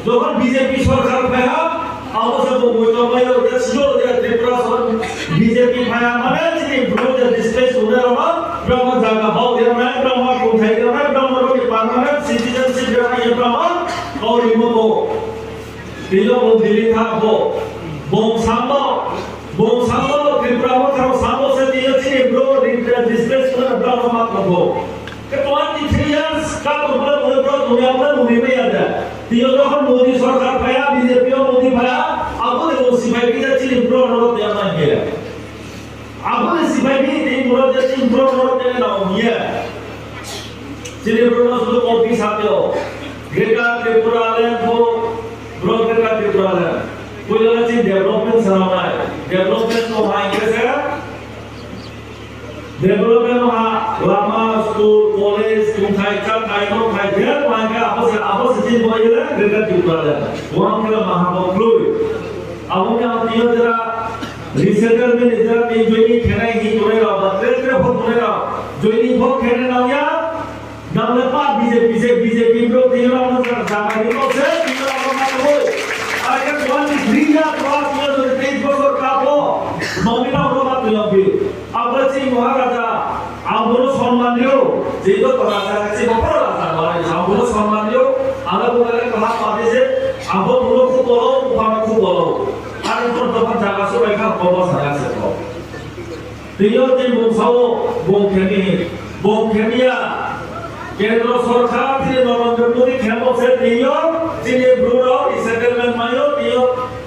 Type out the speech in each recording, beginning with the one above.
যখন বিজেপি সরকার ফায়া অবশ্য বইতমায় ওটা ছিল যে ত্রিপুরা সরকার বিজেপি ফায়া মানে যে ব্রোডে ডিসপ্লেস হয়ে রব ব্রহ্ম জায়গা ভাও দেনা ব্রহ্ম কোথায় দেনা ব্রহ্ম রবি পার্মানেন্ট সিটিজেনশিপ দেনা এই ব্রহ্ম और इमोतो दिलो दिल्ली था बोम सांबो त्रिपुरा में था सांबो से दिया थी ब्रो डिस्प्लेस कर ब्रो मत लो के 23 इयर्स का तो ब्रो दुनिया में मुझे भी याद है दियो जो हम मोदी सरकार पाया बीजेपी और मोदी पाया अब वो सिपाही की जाती ब्रो रोड दिया ना है अब वो सिपाही की दी ब्रो जाती ब्रो रोड देने ना है चलिए ब्रो तो कॉपी साथे हो Greater Tripura Land for Greater Tripura Land. कोई लगा चीज डेवलपमेंट सराहना है. डेवलपमेंट तो वहाँ कैसे है? डेवलपमेंट वहाँ लामा स्कूल कॉलेज कुंठाई चल काइनो काइ फिर वहाँ के आपस चीज बोले ना Greater Tripura Land. वहाँ के लोग महाबोक्लुई. अब उनके आप तीनों जरा resettlement जरा तीन जो ये खेना ही जोड़े रहा बत्रे बहुत जोड़े रहा जो ये बहुत खेने ना हुआ Nam lepas BJP bro tinggal orang sama ini kau saya tinggal orang mana akan tuan di Gria tuan dia sudah Facebook berkapo nomina orang mana lebih apa sih Maharaja ambil सम्मान लियो जिधर पराजा किसी को पड़ा था हमारे ambil सम्मान लियो आला बुलाने कहा पाते से ambil मुलो को बोलो मुखाना को बोलो आने तो तब जागा सो लेकर बोलो साया से तो दियो जिन बोंखेनिया केंद्र सरकारที่নরেন্দ্র মোদি খেমছে দিও যিনি ব্রুরো সেটেলমেন্ট মাইও দিও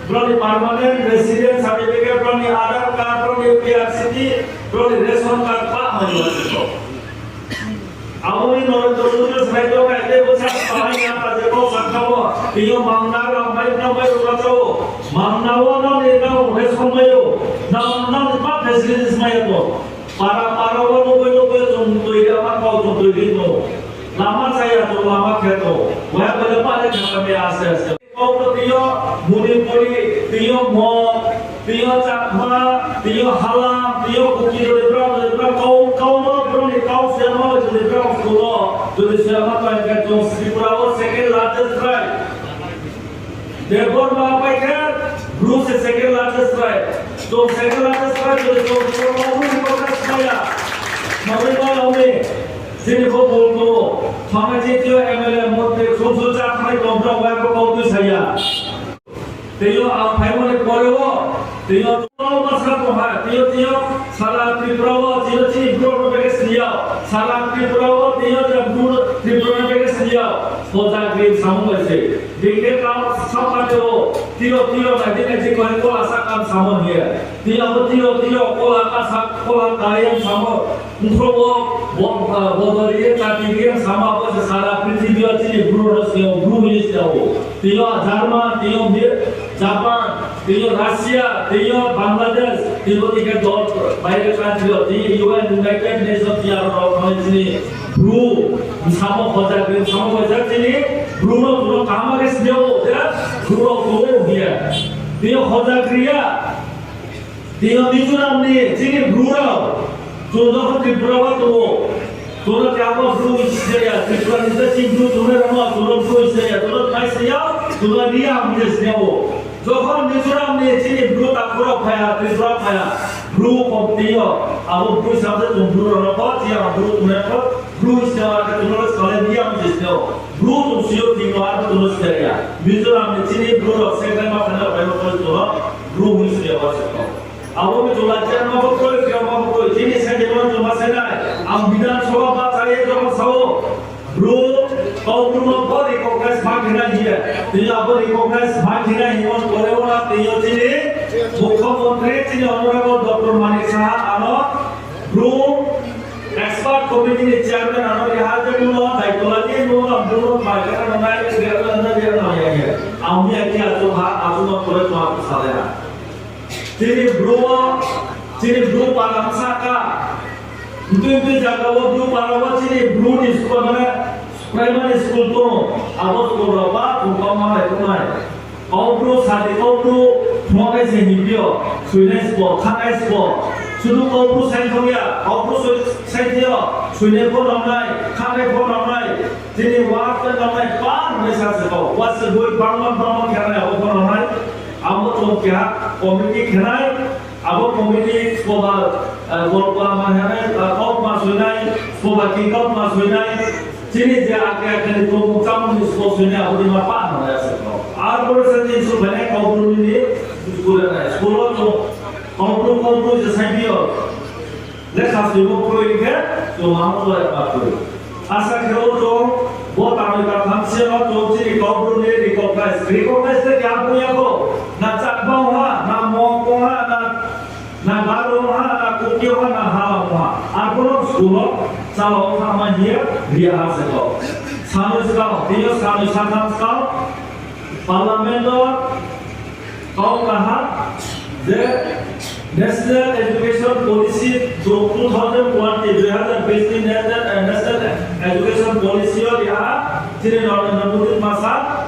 ব্রনি পার্মানেন্ট রেসিডেন্ট সার্টিফিকেট ব্রনি আধার কার্ড ব্রনি পিআরসিটি ব্রনি রেশন কার্ড পা মাইও আওনি নরেন্দ্র মোদি সাইতো কাইতে বসা পাই না যেকো সাখাবো দিও মাংনারা মাইনা মাই রুলাচো মাংনাও না নেনাও রেশন মাইও না পা facilities মাইও para wano tuntui apa kau tuntui dino lama saya tu lama keto wah berapa ada kami akses kau bertio muni tio mo tio cakma tio halam tio kuki dari berapa kau mau berani kau siapa jadi berapa kulo jadi siapa kau yang keto Tripura second largest tribe Devon apa ikan Bruce second largest tribe तो second last का जो वो progress किया मगर हमें जिनको बोलतो हमें जेतियो एमएलए मते सोचा खाई डोबरा वाय को कौतु सया तेयो आप फाइमले परेवो तेयो तो मसला तो है तेयो साला त्रिपुरा जियो ची ब्रो बेके सिया साला त्रिपुरा तेयो जब ब्रो त्रिपुरा बेके सिया सोचा ग्रीन सामने से देखे काम सब आते हो तिरो ना देखे जी कोई को आशा काम सामन है तिरो को आशा को कायम सामो मुखरो बदरिए चाटीरिए सामा पर सारा पृथ्वी अच्छी ब्रू रसियो ब्रू हिलिस जाओ तिरो जर्मन तिरो जापान तिरो रशिया तिरो बांग्लादेश तिरो के दौर बाहर कांट्री ति यूएन यूनाइटेड नेशंस यार ऑर्गेनाइजेशन ब्रू सामो बजा जिनी ब्रूनो काम के सियो ब्रू को दिया तिरो खोजा क्रिया तिरो मिजोराम ने जिनी ब्रूरा जो त्रिपुरा तो তোরা কেমন ব্রু ইসেয়া ত্রিপুরা নিতে চিন্টু তোরা রমা তোরা ব্রু ইসেয়া তোরা খাইছিয়া তোরা নিয়া আমদেস নেও যখন মিজোরাম নিয়ে চিনি ব্রু তাকুরা ফায়া ত্রিপুরা ফায়া ব্রু পন্তিও আবু ব্রু সাথে তুমি ব্রু রমা চিয়া ব্রু তুমি ব্রু ইসেয়া কে তোরা স্কলে নিয়া আমদেস নেও ব্রু তুমি সিও তিনো আর তোরা সিয়া মিজোরাম নিয়ে চিনি ব্রু সেকেন্ড মা ফানা পাইলো তোরা ব্রু ইসেয়া বাসে Aku menjualkan apa kau ini saya jual cuma saya. Am bidan soal apa saya jual sawo. Bro, kau belum kau di kongres makin aja. Tidak apa di kongres makin aja. Iwan koreo lah tiada sini. Bukan kontrak sini honorable Dr. Manik Saha. Ano, bro, expert committee chairman ano lihat je dulu. Baik lagi dulu. Dulu makin orang lain segala anda dia nanya. Ami aja aku mau korek mau aku salah. Ciri bro parang saka itu jaga bro parang ciri bro di sekolah mana primary school tu awal sekolah berapa bukan mana itu mana kau bro satu kau bro semua kayak sehingga sudah sport, kanai sport, শুধু কৌরু সাইথমিয়া কৌরু সাইথিয় শুনে phone নাই খানে phone নাই যিনি word নাই পান মেসাজ কো ওয়াস বই বাংলা বাংলা খেলায় ফোন নাই আমো চোকিয়া কমিটি খেলায় আবো কমিটি সবা গল্পা মানে কপ মাস হইনাই সবা কি কপ মাস হইনাই যিনি যে আগে আগে তো চামনি সনে আবো মা পান হয় আছে আর বড় সাথে সুবানে কৌরু নিয়ে স্কুলে নাই স্কুল তো কৌরু যে সাইবিও লেখা ছিল প্রয়োগে তো মামলা করে আশা খেলো তো बहुत आगे का हमसे और तो जी कौरु ने रिकॉग्नाइज से क्या पुया को ना चकबा हुआ ना मोको हुआ ना गारो हुआ ना कुकियो हुआ ना हावा हुआ आपको स्कूल चलो हम ये रिया से को सामने से का दियो सामने का पार्लियामेंट कौ कहा जे National Education Policy 2020 National Education Policy ya jadi nomor masa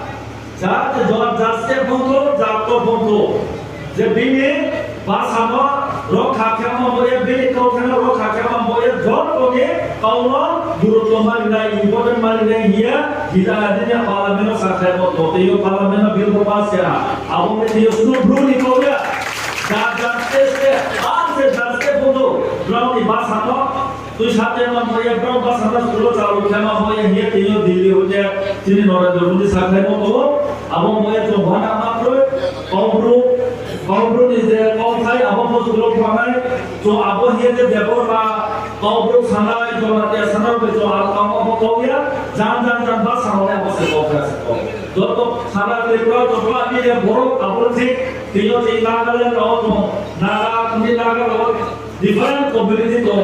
jat jawab jaste bonto jatto bonto je bini basamo rokha khama boye bini kauthana rokha khama boye jor koge kauno gurutto malina important malina hiya kita adanya parliament sakhe boto teyo parliament bill ko pass kara abone teyo sunu bruni koga जाते से आज से जाते बोलो brown की बात हम तुझ हाथे में बोले ब्राउन बात हम स्कूलों चालू किया हम बोले ये तीनों दिल्ली हो जाए चीनी नौराज रोटी साखे में तो अब हम बोले जो भाना मात्रो कौब्रू निजे कौन थाई अब हम स्कूलों पढ़ाए जो अब ये जो देखो ना कौब्रू खाना जो आते खाना पे जो आप काम को कौया जान बात सामने आप से कौया जो तो खाना देखो तो बड़ा भी ये बोलो अब थी तीनों चीज नागालैंड और तो नागालैंड और डिफरेंट कम्युनिटी तो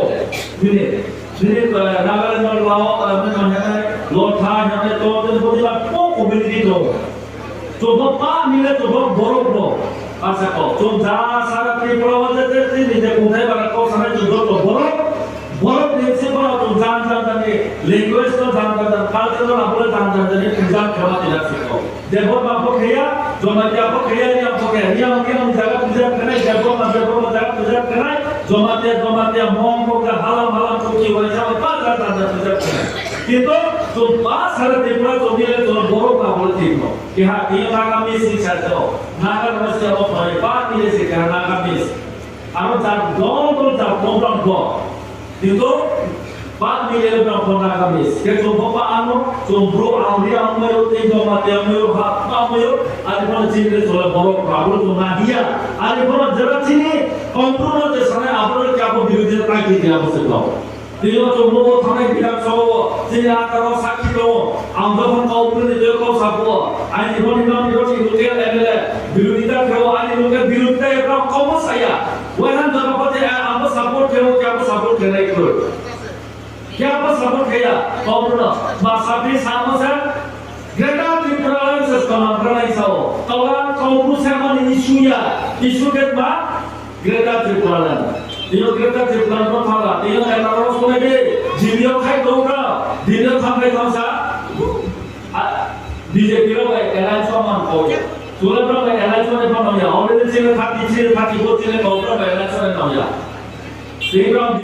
बिने नागालैंड और लाओ में है लोथा है तो बोली बात को कम्युनिटी तो बापा मिले तो बोरो अच्छा को तो जा सारा त्रिपुरा वाले थे निजे कोठाई वाला को समय तो बोरो देशे पर तो जान ने लैंग्वेज तो जान कल्चर तो आपले जान ने एग्जाम खेला दिला सिको देखो बापो खेया जो मत आपको खेया नहीं आपको क्या ये हम जगह पूजा करने देखो मत जगह पूजा करना जो मत मोम को का हालम को की वजह से पास करता था पूजा करना किंतु जो पास सारे त्रिपुरा तो मिले तो बोरो का बोलती हो कि हां ये नागामी शिक्षा तो नागा समस्या हो भाई बात मिले से क्या नागामी आरो जा दो जा प्रोग्राम को itu pak milih berapa nagamis ketua bapak anu jomblo ahli amuyo tinggal mati amuyo hak amuyo ada pun ciri soal borok rabul tu nadia ada pun jarak sini kompromi tu sana apa yang apa biru lagi dia bersebut dia jomblo thane bilang so sini antara sakit lo anda pun kau pun dia kau sabu ada pun ini luka lele biru kita kau ada luka biru kita yang kau saya वहाँ जगह पर जे आप support करो क्या आप support करना ही करो क्या आप सपोर्ट किया कौन भाषा भी सामने से ग्रेटा त्रिपुरा से कमांडर नहीं साओ कौन से हमारे इशू के बाद ग्रेटा त्रिपुरा दियो ग्रेटा त्रिपुरा को थाला दियो एलारो सुने के जिलियो खाई दोगा दियो थांगे थांसा बीजेपी रो एलायंस मान को Sudah berapa election yang pernah ya? Already sini 30 को sini kau berapa election yang pernah ya?